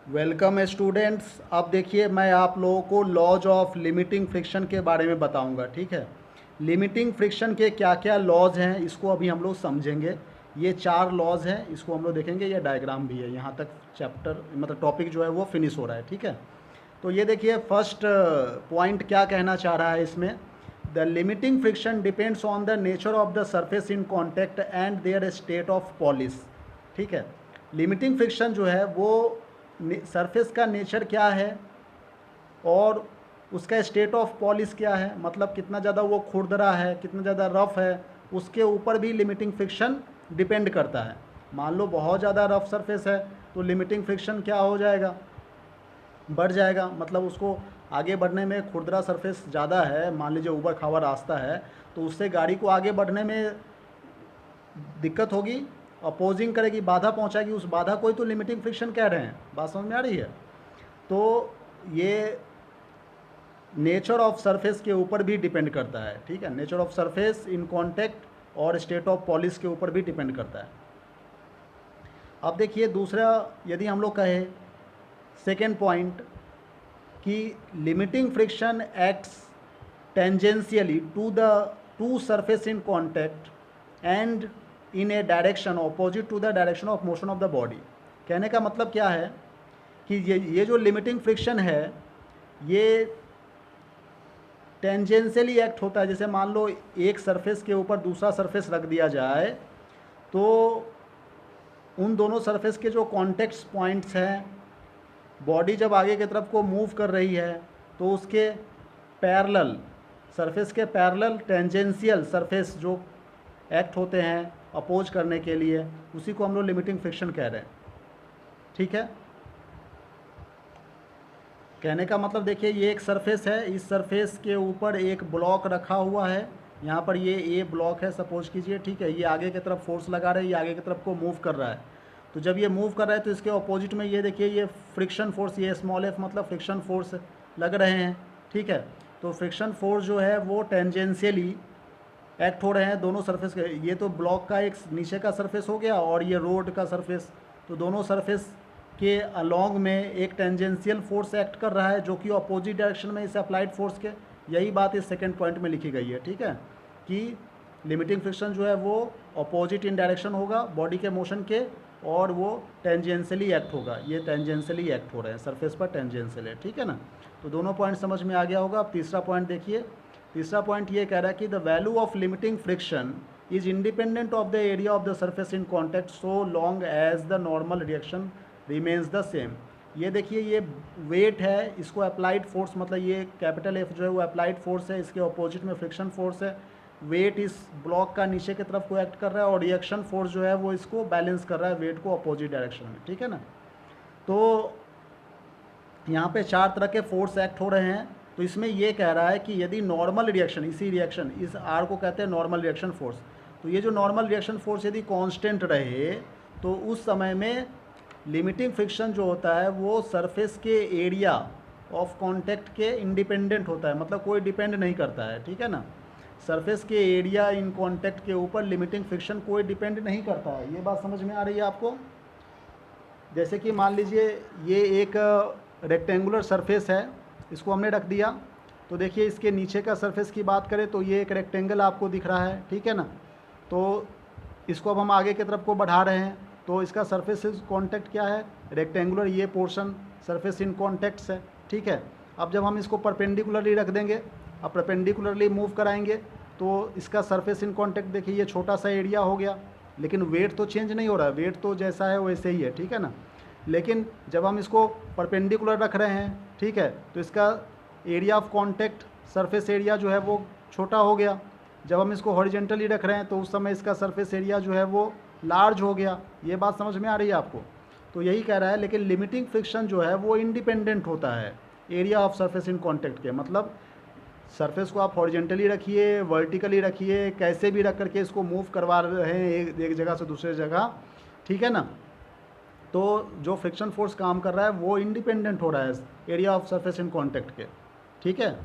Welcome students. अब देखिए मैं आप लोगों को लॉज ऑफ लिमिटिंग फ्रिक्शन के बारे में बताऊंगा। ठीक है, लिमिटिंग फ्रिक्शन के क्या क्या लॉज हैं इसको अभी हम लोग समझेंगे। ये 4 लॉज हैं, इसको हम लोग देखेंगे। ये डायग्राम भी है। यहाँ तक चैप्टर मतलब टॉपिक जो है वो फिनिश हो रहा है। ठीक है, तो ये देखिए फर्स्ट पॉइंट क्या कहना चाह रहा है इसमें। The limiting friction depends on the nature of the surface in contact and there state of polish. ठीक है, लिमिटिंग फ्रिक्शन जो है वो सरफेस का नेचर क्या है और उसका स्टेट ऑफ पॉलिश क्या है, मतलब कितना ज़्यादा वो खुरदरा है, कितना ज़्यादा रफ़ है, उसके ऊपर भी लिमिटिंग फ्रिक्शन डिपेंड करता है। मान लो बहुत ज़्यादा रफ़ सरफेस है तो लिमिटिंग फ्रिक्शन क्या हो जाएगा, बढ़ जाएगा। मतलब उसको आगे बढ़ने में खुरदरा सरफेस ज़्यादा है, मान लीजिए ऊबड़ खाबड़ रास्ता है, तो उससे गाड़ी को आगे बढ़ने में दिक्कत होगी, अपोजिंग करेगी, बाधा पहुंचाएगी। उस बाधा को ही तो लिमिटिंग फ्रिक्शन कह रहे हैं। बात समझ में आ रही है। तो ये नेचर ऑफ सरफेस के ऊपर भी डिपेंड करता है। ठीक है, nature of surface in contact और स्टेट ऑफ पॉलिश के ऊपर भी डिपेंड करता है। अब देखिए दूसरा, यदि हम लोग कहें सेकेंड पॉइंट कि limiting friction acts tangentially to the two surface in contact and in a direction opposite to the direction of motion of the body. कहने का मतलब क्या है कि ये जो लिमिटिंग फ्रिक्शन है ये टेंजेंशियली एक्ट होता है। जैसे मान लो एक सरफेस के ऊपर दूसरा सरफेस रख दिया जाए तो उन दोनों सरफेस के जो कॉन्टेक्ट पॉइंट्स हैं, बॉडी जब आगे की तरफ को मूव कर रही है तो उसके पैरेलल, सरफेस के पैरेलल टेंजेंशियल सरफेस जो एक्ट होते हैं अपोज करने के लिए, उसी को हम लोग लिमिटिंग फ्रिक्शन कह रहे हैं। ठीक है, कहने का मतलब देखिए ये एक सरफेस है, इस सरफेस के ऊपर एक ब्लॉक रखा हुआ है। यहाँ पर ये ए ब्लॉक है सपोज कीजिए। ठीक है, ये आगे की तरफ फोर्स लगा रहा है, ये आगे की तरफ को मूव कर रहा है। तो जब ये मूव कर रहा है तो इसके अपोजिट में ये देखिए ये फ्रिक्शन फोर्स, ये स्मॉल एफ मतलब फ्रिक्शन फोर्स लग रहे हैं। ठीक है, तो फ्रिक्शन फोर्स जो है वो टेंजेंशियली एक्ट हो रहे हैं दोनों सरफेस के। ये तो ब्लॉक का एक नीचे का सरफेस हो गया और ये रोड का सरफेस, तो दोनों सरफेस के अलॉन्ग में एक टेंजेंशियल फोर्स एक्ट कर रहा है जो कि अपोजिट डायरेक्शन में इस अप्लाइड फोर्स के। यही बात इस सेकंड पॉइंट में लिखी गई है। ठीक है, कि लिमिटिंग फ्रिक्शन जो है वो अपोजिट इन डायरेक्शन होगा बॉडी के मोशन के और वो टेंजेंशियली एक्ट होगा। ये टेंजेंशियली एक्ट हो रहे हैं सरफेस पर, टेंजेंशियल है। ठीक है ना, तो दोनों पॉइंट समझ में आ गया होगा। अब तीसरा पॉइंट देखिए। तीसरा पॉइंट ये कह रहा है कि the value of limiting friction is independent of the area of the surface in contact so long as the normal reaction remains the same. ये देखिए ये वेट है, इसको अप्लाइड फोर्स, मतलब ये कैपिटल एफ जो है वो अप्लाइड फोर्स है, इसके अपोजिट में फ्रिक्शन फोर्स है। वेट इस ब्लॉक का नीचे की तरफ को एक्ट कर रहा है और रिएक्शन फोर्स जो है वो इसको बैलेंस कर रहा है वेट को अपोजिट डायरेक्शन में। ठीक है ना, तो यहाँ पे 4 तरह के फोर्स एक्ट हो रहे हैं। तो इसमें ये कह रहा है कि यदि नॉर्मल रिएक्शन, इसी रिएक्शन, इस आर को कहते हैं नॉर्मल रिएक्शन फोर्स, तो ये जो नॉर्मल रिएक्शन फोर्स यदि कांस्टेंट रहे तो उस समय में लिमिटिंग फ्रिक्शन जो होता है वो सरफेस के एरिया ऑफ कांटेक्ट के इंडिपेंडेंट होता है, मतलब कोई डिपेंड नहीं करता है। ठीक है ना, सरफेस के एरिया इन कांटेक्ट के ऊपर लिमिटिंग फ्रिक्शन कोई डिपेंड नहीं करता है। ये बात समझ में आ रही है आपको। जैसे कि मान लीजिए ये एक रेक्टेंगुलर सरफेस है, इसको हमने रख दिया, तो देखिए इसके नीचे का सरफेस की बात करें तो ये एक रेक्टेंगल आपको दिख रहा है। ठीक है ना, तो इसको अब हम आगे की तरफ को बढ़ा रहे हैं तो इसका सरफेस कॉन्टैक्ट क्या है, रेक्टेंगुलर, ये पोर्शन सरफेस इन कॉन्टैक्ट्स है। ठीक है, अब जब हम इसको परपेंडिकुलरली रख देंगे, अब परपेंडिकुलरली मूव कराएंगे तो इसका सरफेस इन कॉन्टैक्ट देखिए ये छोटा सा एरिया हो गया, लेकिन वेट तो चेंज नहीं हो रहा है, वेट तो जैसा है वैसे ही है। ठीक है ना, लेकिन जब हम इसको परपेंडिकुलर रख रहे हैं, ठीक है, तो इसका area of contact, surface area जो है वो छोटा हो गया। जब हम इसको हॉरिजेंटली रख रहे हैं तो उस समय इसका सरफेस एरिया जो है वो लार्ज हो गया। ये बात समझ में आ रही है आपको। तो यही कह रहा है, लेकिन लिमिटिंग फ्रिक्शन जो है वो इंडिपेंडेंट होता है area of surface in contact के। मतलब सरफेस को आप हॉरिजेंटली रखिए, वर्टिकली रखिए, कैसे भी रख करके इसको मूव करवा रहे हैं एक जगह से दूसरे जगह। ठीक है ना, तो जो फ्रिक्शन फोर्स काम कर रहा है वो इंडिपेंडेंट हो रहा है area of surface in contact के। ठीक है,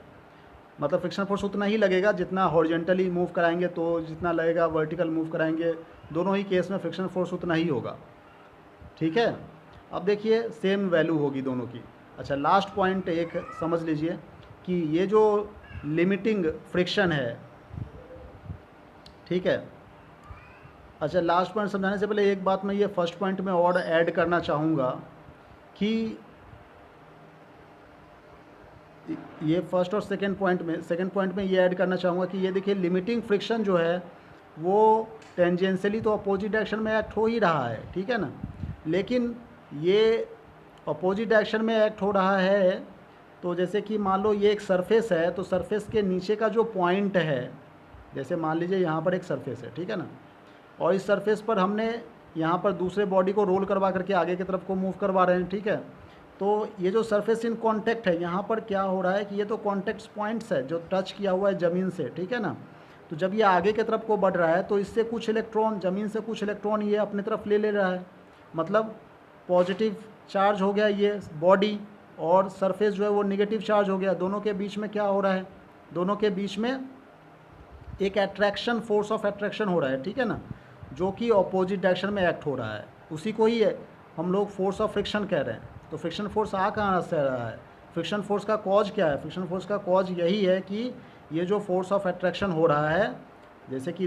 मतलब फ्रिक्शन फोर्स उतना ही लगेगा जितना हॉरिजेंटली मूव कराएंगे तो जितना लगेगा, वर्टिकल मूव कराएंगे दोनों ही केस में फ्रिक्शन फोर्स उतना ही होगा। ठीक है, अब देखिए सेम वैल्यू होगी दोनों की। अच्छा, लास्ट पॉइंट एक समझ लीजिए कि ये जो लिमिटिंग फ्रिक्शन है, ठीक है। अच्छा, लास्ट पॉइंट समझाने से पहले एक बात मैं ये फर्स्ट पॉइंट में और ऐड करना चाहूँगा कि ये फर्स्ट और सेकंड पॉइंट में ये ऐड करना चाहूँगा कि ये देखिए लिमिटिंग फ्रिक्शन जो है वो टेंजेंशियली तो अपोजिट डायरेक्शन में एक्ट हो ही रहा है, ठीक है ना। लेकिन ये अपोजिट डायरेक्शन में एक्ट हो रहा है, तो जैसे कि मान लो ये एक सरफेस है, तो सरफेस के नीचे का जो पॉइंट है, जैसे मान लीजिए यहाँ पर एक सरफेस है, ठीक है ना, और इस सरफेस पर हमने यहाँ पर दूसरे बॉडी को रोल करवा करके आगे की तरफ को मूव करवा रहे हैं, ठीक है। तो ये जो सरफेस इन कांटेक्ट है, यहाँ पर क्या हो रहा है कि ये तो कांटेक्ट पॉइंट्स है जो टच किया हुआ है ज़मीन से, ठीक है ना। तो जब ये आगे की तरफ को बढ़ रहा है तो इससे कुछ इलेक्ट्रॉन, ज़मीन से कुछ इलेक्ट्रॉन ये अपनी तरफ ले रहा है, मतलब पॉजिटिव चार्ज हो गया ये बॉडी, और सरफेस जो है वो नेगेटिव चार्ज हो गया। दोनों के बीच में क्या हो रहा है, दोनों के बीच में एक अट्रैक्शन, फोर्स ऑफ अट्रैक्शन हो रहा है, ठीक है ना, जो कि अपोजिट डायरेक्शन में एक्ट हो रहा है। उसी को ही है हम लोग फोर्स ऑफ फ्रिक्शन कह रहे हैं। तो फ्रिक्शन फोर्स आ कहाँ से रहा है, फ्रिक्शन फोर्स का कॉज क्या है? फ्रिक्शन फोर्स का कॉज यही है कि ये जो फोर्स ऑफ अट्रैक्शन हो रहा है, जैसे कि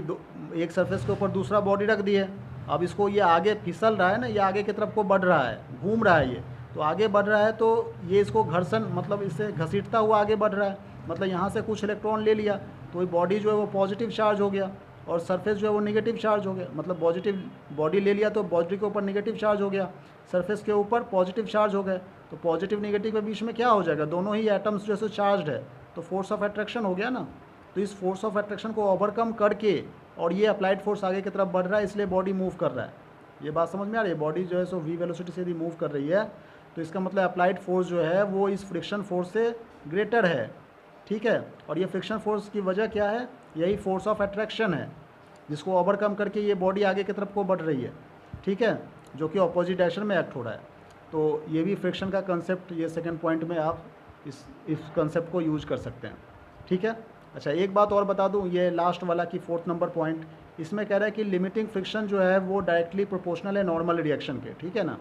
एक सरफेस के ऊपर दूसरा बॉडी रख दिए, अब इसको ये आगे फिसल रहा है ना, ये आगे की तरफ को बढ़ रहा है, घूम रहा है ये, तो आगे बढ़ रहा है तो ये इसको घर्षण, मतलब इससे घसीटता हुआ आगे बढ़ रहा है, मतलब यहाँ से कुछ इलेक्ट्रॉन ले लिया तो ये बॉडी जो है वो पॉजिटिव चार्ज हो गया और सरफेस जो है वो नेगेटिव चार्ज हो गया। मतलब पॉजिटिव बॉडी ले लिया तो बॉडी के ऊपर नेगेटिव चार्ज हो गया, सरफेस के ऊपर पॉजिटिव चार्ज हो गए, तो पॉजिटिव नेगेटिव के बीच में क्या हो जाएगा, दोनों ही एटम्स जैसे चार्ज है, तो फोर्स ऑफ अट्रैक्शन हो गया ना। तो इस फोर्स ऑफ अट्रैक्शन को ओवरकम करके, और ये अप्लाइड फोर्स आगे की तरफ बढ़ रहा है, इसलिए बॉडी मूव कर रहा है। ये बात समझ में आ रही है? बॉडी जो है सो वी वेलोसिटी से यदि मूव कर रही है तो इसका मतलब अप्लाइड फोर्स जो है वो इस फ्रिक्शन फोर्स से ग्रेटर है, ठीक है। और ये फ्रिक्शन फोर्स की वजह क्या है, यही फोर्स ऑफ अट्रैक्शन है, जिसको ओवरकम करके ये बॉडी आगे की तरफ को बढ़ रही है, ठीक है, जो कि अपोजिट डायरेक्शन में एक्ट हो रहा है। तो ये भी फ्रिक्शन का कंसेप्ट, ये सेकंड पॉइंट में आप इस कंसेप्ट को यूज कर सकते हैं, ठीक है। अच्छा, एक बात और बता दूं, ये लास्ट वाला कि 4th नंबर पॉइंट, इसमें कह रहा है कि लिमिटिंग फ्रिक्शन जो है वो डायरेक्टली प्रोपोर्शनल है नॉर्मल रिएक्शन के, ठीक है ना।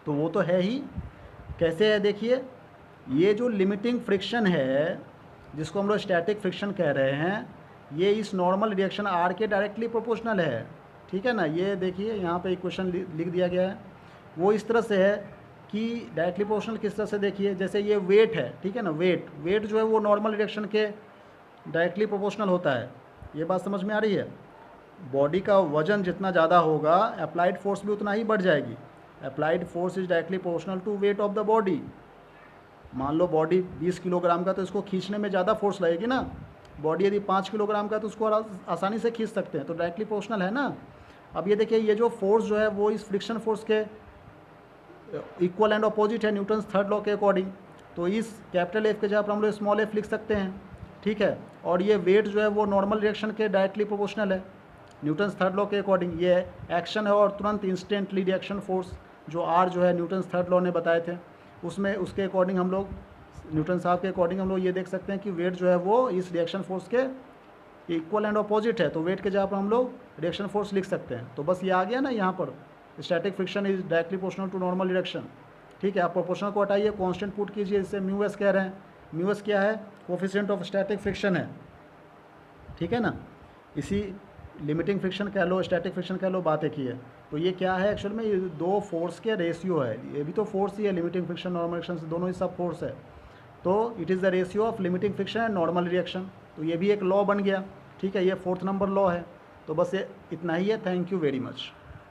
तो वो तो है ही, कैसे है देखिए, ये जो लिमिटिंग फ्रिक्शन है जिसको हम लोग स्टैटिक फ्रिक्शन कह रहे हैं, ये इस नॉर्मल रिएक्शन आर के डायरेक्टली प्रोपोर्शनल है, ठीक है ना। ये देखिए यहाँ पे इक्वेशन लिख दिया गया है, वो इस तरह से है कि डायरेक्टली प्रोपोर्शनल किस तरह से, देखिए जैसे ये वेट है, ठीक है ना, वेट जो है वो नॉर्मल रिएक्शन के डायरेक्टली प्रोपोर्शनल होता है। ये बात समझ में आ रही है? बॉडी का वजन जितना ज़्यादा होगा अप्लाइड फोर्स भी उतना ही बढ़ जाएगी। Applied force is directly proportional to weight of the body. मान लो बॉडी 20 किलोग्राम का, तो इसको खींचने में ज़्यादा फोर्स लगेगी ना। बॉडी यदि 5 किलोग्राम का तो उसको आसानी से खींच सकते हैं, तो डायरेक्टली प्रोपोर्शनल है ना। अब ये देखिए, ये जो फोर्स जो है वो इस फ्रिक्शन फोर्स के इक्वल एंड अपोजिट है न्यूटन्स थर्ड लॉ के अकॉर्डिंग। तो इस कैपिटल एफ के जगह पर हम लोग स्मॉल एफ लिख सकते हैं, ठीक है। और ये वेट जो है वो नॉर्मल रिएक्शन के डायरेक्टली प्रोपोर्शनल है न्यूटन्स थर्ड लॉ के अकॉर्डिंग। ये एक्शन है और तुरंत इंस्टेंटली रिएक्शन फोर्स जो आर जो है न्यूटन्स थर्ड लॉ ने बताए थे, उसमें उसके अकॉर्डिंग हम लोग, न्यूटन साहब के अकॉर्डिंग हम लोग ये देख सकते हैं कि वेट जो है वो इस रिएक्शन फोर्स के इक्वल एंड अपोजिट है, तो वेट के जगह पर हम लोग रिएक्शन फोर्स लिख सकते हैं। तो बस ये आ गया ना यहाँ पर, static friction is directly proportional to normal reaction, ठीक है। आप प्रोपोर्शनल को हटाइए, कांस्टेंट पुट कीजिए, इससे म्यू एस कह रहे हैं। म्यू एस क्या है, कोफिशिएंट ऑफ स्टैटिक फ्रिक्शन है, ठीक है ना। इसी लिमिटिंग फ्रिक्शन कह लो, स्टैटिक फ्रिक्शन कह लो, बात एक ही है। तो ये क्या है एक्चुअल में, ये दो फोर्स के रेशियो है, ये भी तो फोर्स ही है, लिमिटिंग फ्रिक्शन नॉर्मल रिएक्शन से दोनों ही सब फोर्स है। तो it is the ratio of limiting friction and normal reaction. तो ये भी एक लॉ बन गया, ठीक है, ये 4th नंबर लॉ है। तो बस ये इतना ही है। Thank you very much.